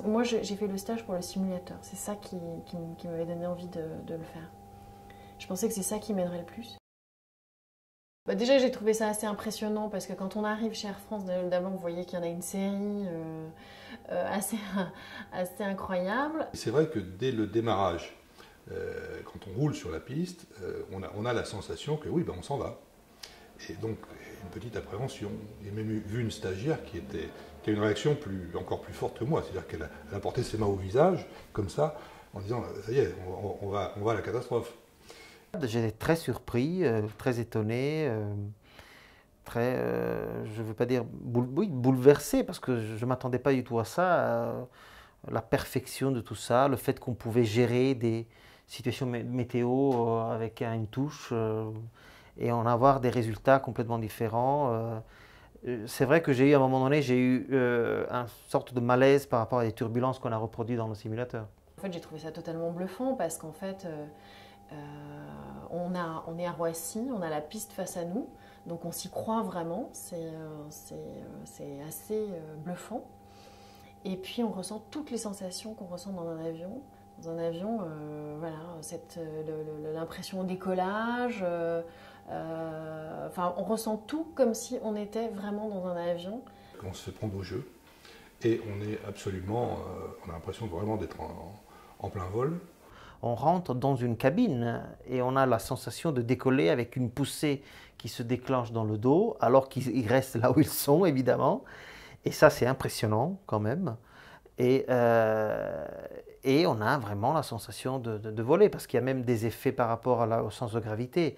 Moi, j'ai fait le stage pour le simulateur. C'est ça qui m'avait donné envie de le faire. Je pensais que c'est ça qui m'aiderait le plus. Bah déjà, j'ai trouvé ça assez impressionnant parce que quand on arrive chez Air France, d'abord, vous voyez qu'il y en a une série assez, assez incroyable. C'est vrai que dès le démarrage, quand on roule sur la piste, on a la sensation que oui, ben on s'en va. Et donc, une petite appréhension. J'ai même vu une stagiaire qui a une réaction encore plus forte que moi. C'est-à-dire qu'elle a porté ses mains au visage, comme ça, en disant ça y est, on va à la catastrophe. J'étais très surpris, très étonné, très, je ne veux pas dire oui, bouleversé, parce que je ne m'attendais pas du tout à ça, la perfection de tout ça, le fait qu'on pouvait gérer des situations météo avec une touche et en avoir des résultats complètement différents. C'est vrai que j'ai eu, à un moment donné, j'ai eu une sorte de malaise par rapport à des turbulences qu'on a reproduites dans le simulateur. En fait, j'ai trouvé ça totalement bluffant parce qu'en fait, on est à Roissy, on a la piste face à nous, donc on s'y croit vraiment, c'est assez bluffant. Et puis on ressent toutes les sensations qu'on ressent dans un avion. Dans un avion, voilà, l'impression au décollage, enfin on ressent tout comme si on était vraiment dans un avion. On se fait prendre au jeu et on est absolument, on a l'impression vraiment d'être en plein vol. On rentre dans une cabine et on a la sensation de décoller avec une poussée qui se déclenche dans le dos, alors qu'ils restent là où ils sont, évidemment. Et ça, c'est impressionnant quand même. Et on a vraiment la sensation de voler, parce qu'il y a même des effets par rapport au sens de gravité.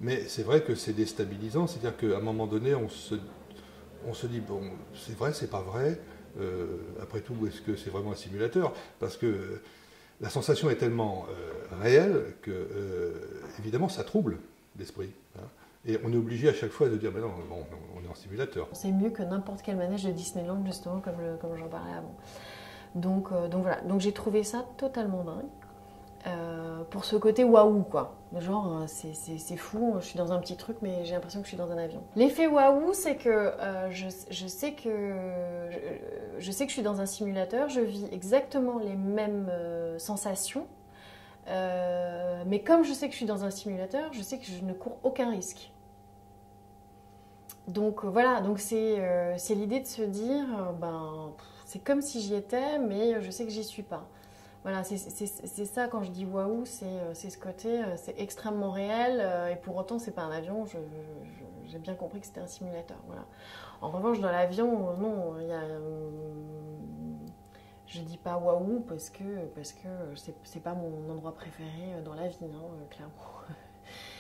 Mais c'est vrai que c'est déstabilisant, c'est-à-dire qu'à un moment donné, on se dit, bon, c'est vrai, c'est pas vrai. Après tout, est-ce que c'est vraiment un simulateur? Parce que la sensation est tellement réelle que, évidemment, ça trouble l'esprit. Hein. Et on est obligé à chaque fois de dire, mais non, bon, on est en simulateur. C'est mieux que n'importe quel manège de Disneyland, justement, comme j'en parlais avant. Donc voilà, donc j'ai trouvé ça totalement dingue. Pour ce côté waouh, quoi. Genre, c'est fou, je suis dans un petit truc, mais j'ai l'impression que je suis dans un avion. L'effet waouh, c'est que je sais que je suis dans un simulateur, je vis exactement les mêmes sensations, mais comme je sais que je suis dans un simulateur, je sais que je ne cours aucun risque. Donc voilà, donc c'est l'idée de se dire, ben, c'est comme si j'y étais, mais je sais que j'y suis pas. Voilà, c'est ça quand je dis waouh, c'est ce côté, c'est extrêmement réel, et pour autant c'est pas un avion, j'ai bien compris que c'était un simulateur. Voilà. En revanche, dans l'avion, non, je dis pas waouh parce que c'est pas mon endroit préféré dans la vie, hein, clairement.